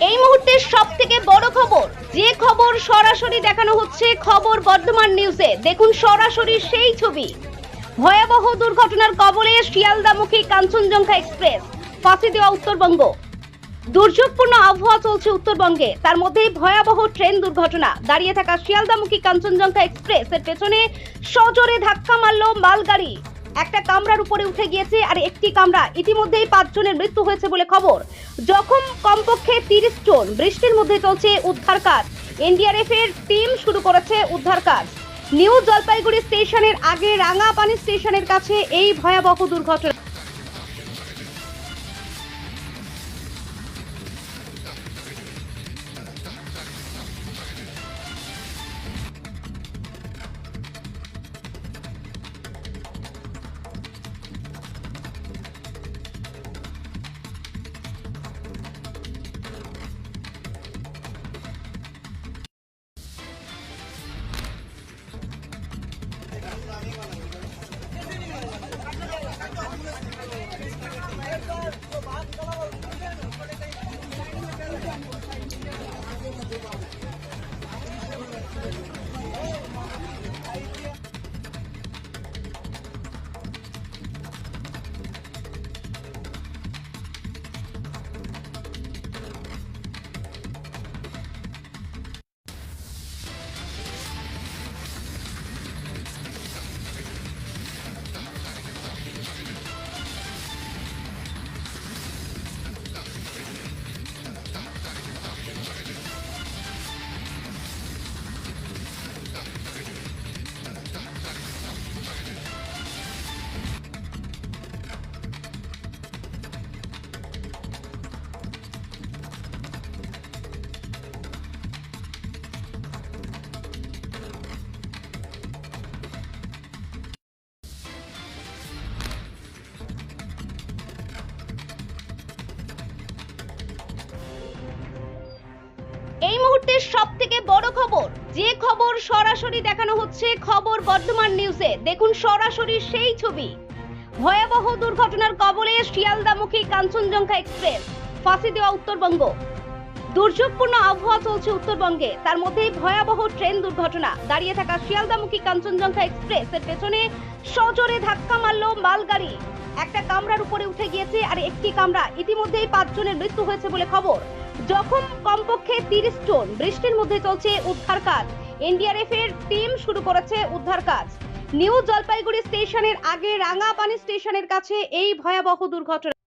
এই মুহূর্তের সবথেকে বড় খবর, যে খবর সরাসরি দেখানো হচ্ছে খবর বর্ধমান নিউজে। দেখুন সরাসরি সেই ছবি। ভয়াবহ দুর্ঘটনার কবলে শিয়ালদামুখী কাঞ্চনজঙ্ঘা এক্সপ্রেস, ফাঁসি দেওয়া উত্তরবঙ্গ। দুর্যোগপূর্ণ আবহাওয়া চলছে উত্তরবঙ্গে, তার মধ্যেই ভয়াবহ ট্রেন দুর্ঘটনা। দাঁড়িয়ে থাকা শিয়ালদামুখী কাঞ্চনজঙ্ঘা এক্সপ্রেস এর পেছনে সজোরে ধাক্কা মারল মালগাড়ি। একটা কামরার উপরে উঠে গিয়েছে, আর একটি কামরা ইতিমধ্যেই 5 জনের মৃত্যু হয়েছে বলে খবর। জখম কমপক্ষে 30 জন। বৃষ্টির মধ্যে চলছে উদ্ধার কাজ। এনডিআরএফ এর টিম শুরু করেছে উদ্ধার কাজ। নিউ জলপাইগুড়ি স্টেশনের আগে রাঙাপানি স্টেশনের কাছে এই ভয়াবহ দুর্ঘটনা। এই মুহূর্তের সবথেকে বড় খবর, যে খবর সরাসরি দেখানো হচ্ছে খবর বর্ধমান নিউজে। দেখুন সরাসরি সেই ছবি। ভয়াবহ দুর্ঘটনার কবলে শিয়ালদামুখী কাঞ্চনজঙ্ঘা এক্সপ্রেস, ফাঁসি দেওয়া উত্তরবঙ্গ। দুর্যোগপূর্ণ আবহাওয়া চলছে উত্তরবঙ্গে, তার মধ্যেই ভয়াবহ ট্রেন দুর্ঘটনা। দাঁড়িয়ে থাকা শিয়ালদামুখী কাঞ্চনজঙ্ঘা এক্সপ্রেস এর পেছনে সজোরে ধাক্কা মারল মালগাড়ি। একটা কামরার উপরে উঠে গিয়েছে, আর একটি কামরা ইতিমধ্যেই 5 জনের মৃত্যু হয়েছে বলে খবর। জখম কমপক্ষে 30 জন। বৃষ্টির মধ্যে চলছে উদ্ধার কাজ। এনডিআরএফ এর টিম শুরু করেছে উদ্ধার কাজ। নিউ জলপাইগুড়ি স্টেশনের আগে রাঙাপানি স্টেশনের কাছে এই ভয়াবহ দুর্ঘটনা।